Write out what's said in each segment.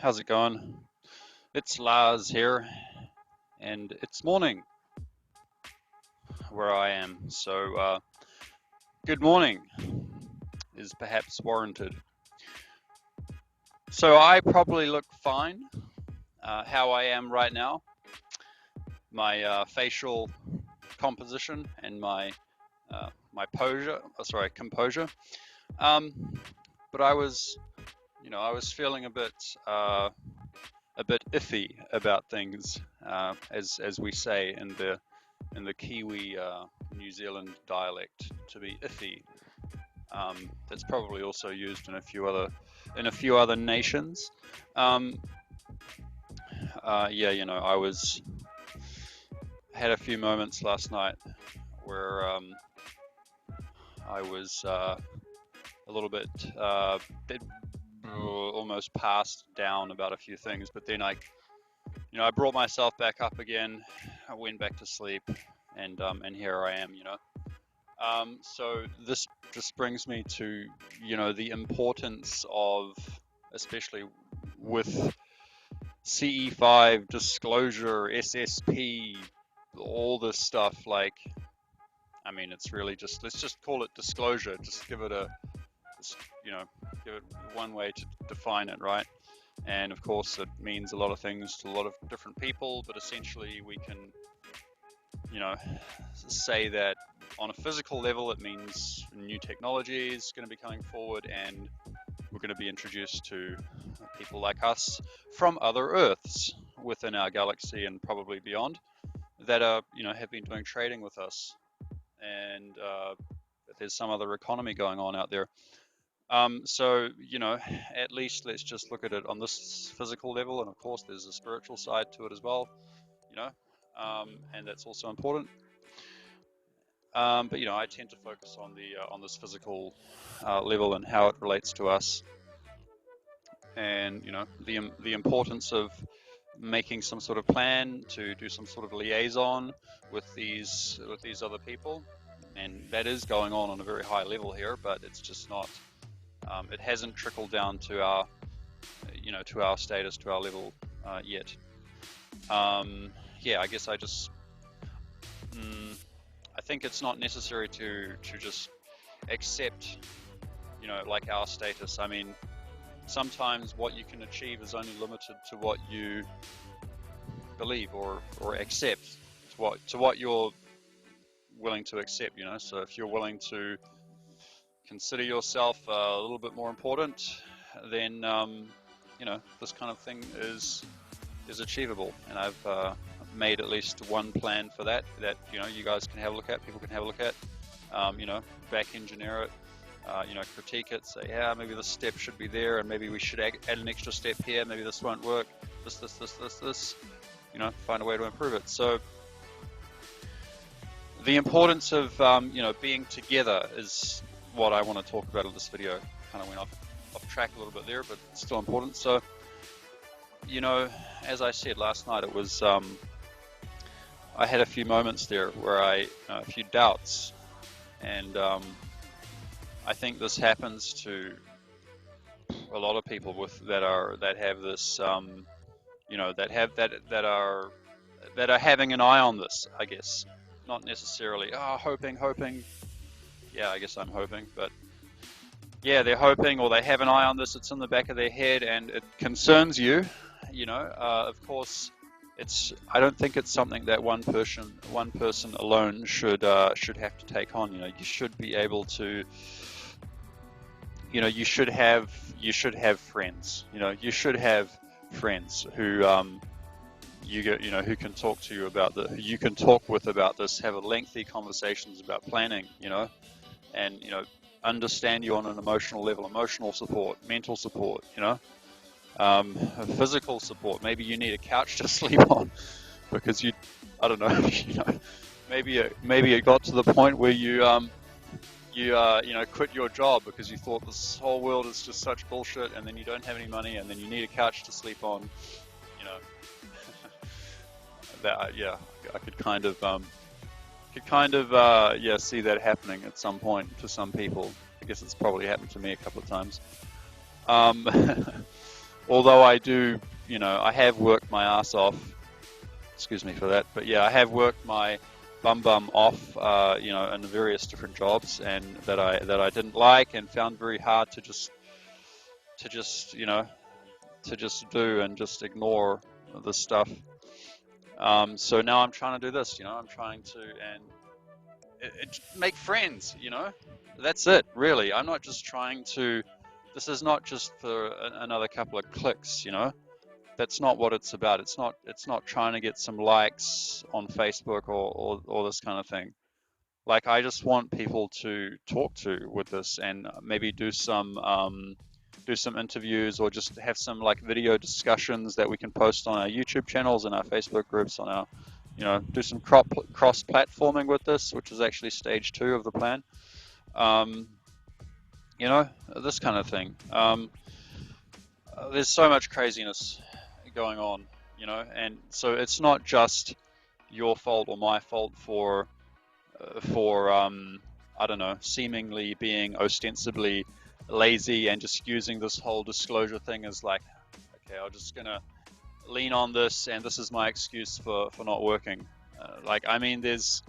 how's it going? It's Lars here, and it's morning where I am, so good morning is perhaps warranted. So I probably look fine how I am right now. My facial composition and my composure. But I was feeling a bit iffy about things, as we say in the Kiwi New Zealand dialect, to be iffy. That's probably also used in a few other nations. I had a few moments last night where I was a little bit almost passed down about a few things, but then I brought myself back up again. I went back to sleep, and here I am. So this brings me to the importance of, especially with CE5 disclosure, SSP, all this stuff. Like, I mean, it's really just, let's just call it disclosure. Just give it one way to define it, right? And of course, it means a lot of things to a lot of different people, but essentially we can, say that on a physical level, it means new technology is going to be coming forward, and we're going to be introduced to people like us from other Earths within our galaxy and probably beyond that are, have been doing trading with us, and there's some other economy going on out there. So, at least let's just look at it on this physical level, and of course there's a spiritual side to it as well, and that's also important. But I tend to focus on this physical level and how it relates to us, and the importance of making some sort of plan to do some sort of liaison with these other people, and that is going on a very high level here, but it's just not. It hasn't trickled down to our, to our status, to our level yet. I guess I think it's not necessary to just accept, like our status. I mean, sometimes what you can achieve is only limited to what you believe or accept, to what you're willing to accept. So if you're willing to consider yourself a little bit more important, then this kind of thing is achievable, and I've made at least one plan for that you guys can have a look at, people can have a look at, back engineer it, critique it, say, yeah, maybe this step should be there, and maybe we should add an extra step here, maybe this won't work, this, find a way to improve it. So the importance of being together is what I want to talk about in this video. Kind of went off track a little bit there, but it's still important. So, as I said last night, it was I had a few moments there where a few doubts, and I think this happens to a lot of people that have this, that are having an eye on this, I guess. Not necessarily hoping. Yeah, I guess I'm hoping, but yeah, they're hoping, or they have an eye on this. It's in the back of their head, and it concerns you. Of course, I don't think it's something that one person alone should have to take on. You should be able to. You should have friends. You should have friends who who can talk to you about who you can talk with about this, have a lengthy conversations about planning, and understand you on an emotional level, emotional support, mental support, physical support. Maybe you need a couch to sleep on because I don't know, maybe it got to the point where you quit your job because you thought this whole world is just such bullshit, and then you don't have any money, and then you need a couch to sleep on, that I could kind of see that happening at some point to some people. I guess it's probably happened to me a couple of times. although I do, you know, I have worked my ass off. Excuse me for that, but yeah, I have worked my bum off, you know, in various different jobs, and that I didn't like and found very hard to just you know to just do and just ignore this stuff. So now I'm trying to do this, you know, I'm trying to and make friends, you know. That's it, really. I'm not just trying to. This is not just for another couple of clicks, you know. That's not what it's about. It's not. It's not trying to get some likes on Facebook or this kind of thing. Like, I just want people to talk to with this, and maybe do some interviews, or just have some like video discussions that we can post on our YouTube channels and our Facebook groups, on our, you know, do some cross platforming with this, which is actually stage 2 of the plan. You know, this kind of thing. There's so much craziness going on, you know, and so it's not just your fault or my fault for I don't know, seemingly being ostensibly lazy and just using this whole disclosure thing as like, okay, I'm just gonna lean on this, and this is my excuse for not working. Like, I mean, there's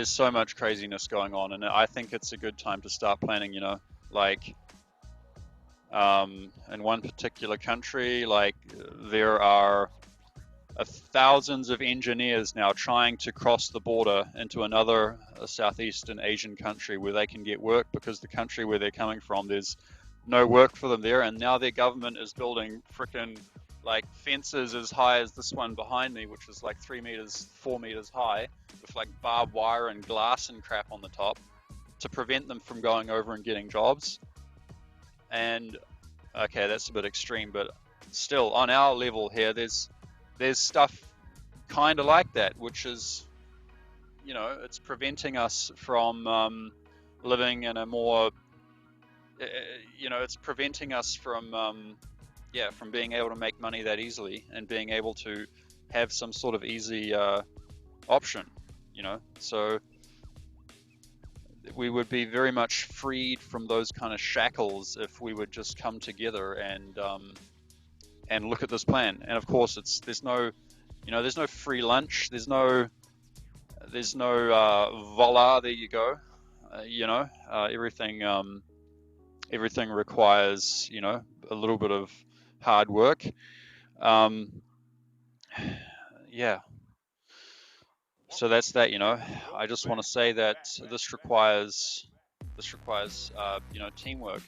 so much craziness going on, and I think it's a good time to start planning. You know, like, in one particular country, like, there are thousands of engineers now trying to cross the border into another Southeastern Asian country where they can get work, because the country where they're coming from, there's no work for them there, and now their government is building frickin' like fences as high as this one behind me, which is like 3 meters, 4 meters high, with like barbed wire and glass and crap on the top, to prevent them from going over and getting jobs. And okay, that's a bit extreme, but still, on our level here, there's stuff kind of like that, which is, you know, it's preventing us from living in a more, you know, it's preventing us from, yeah, from being able to make money that easily, and being able to have some sort of easy option, you know. So we would be very much freed from those kind of shackles if we would just come together and look at this plan. And of course, there's no, you know, there's no free lunch. There's no voila, there you go. You know, everything requires, you know, a little bit of hard work. Yeah. So that's that. You know, I just want to say that this requires you know, teamwork,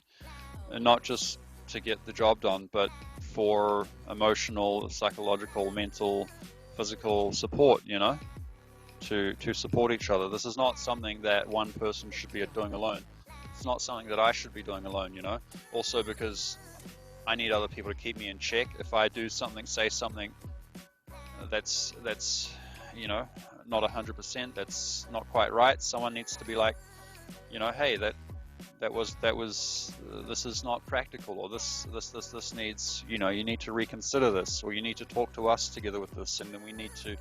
and not just to get the job done, but for emotional, psychological, mental, physical support, you know, to support each other. This is not something that one person should be doing alone. It's not something that I should be doing alone, you know. Also, because I need other people to keep me in check. If I do something, say something that's you know, not 100%, that's not quite right, someone needs to be like, you know, hey, that was this is not practical, or this needs, you know, you need to reconsider this, or you need to talk to us together with this, and then we need to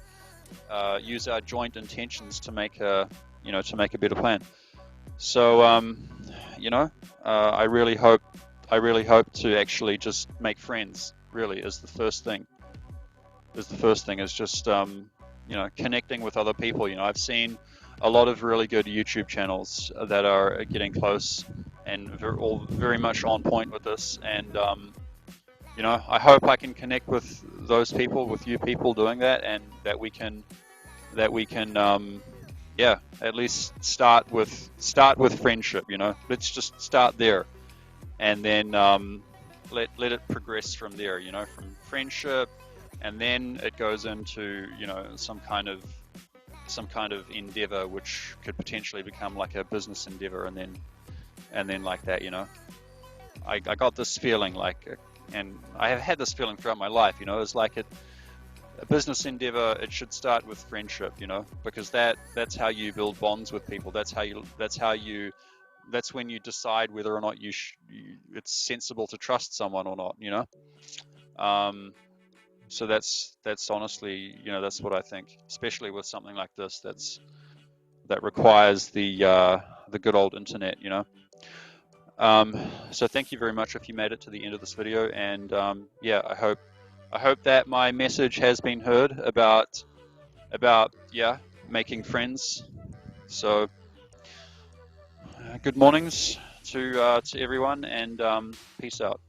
use our joint intentions to make a, you know, to make a better plan. So you know, I really hope to actually just make friends. Really, is the first thing. Is just you know, connecting with other people. You know, I've seen a lot of really good YouTube channels that are getting close and all very much on point with this, and you know, I hope I can connect with those people, with you people doing that, and that we can yeah, at least start with friendship. You know, let's just start there, and then let it progress from there. You know, from friendship, and then it goes into, you know, some kind of endeavor, which could potentially become like a business endeavor, and then like that, you know. I got this feeling like, and I have had this feeling throughout my life, you know, it's like a business endeavor, it should start with friendship, you know, because that's how you build bonds with people. That's when you decide whether or not it's sensible to trust someone or not, you know. So that's honestly, you know, that's what I think, especially with something like this that requires the good old internet, you know. So thank you very much if you made it to the end of this video, and yeah, I hope that my message has been heard about yeah, making friends. So good mornings to everyone, and peace out.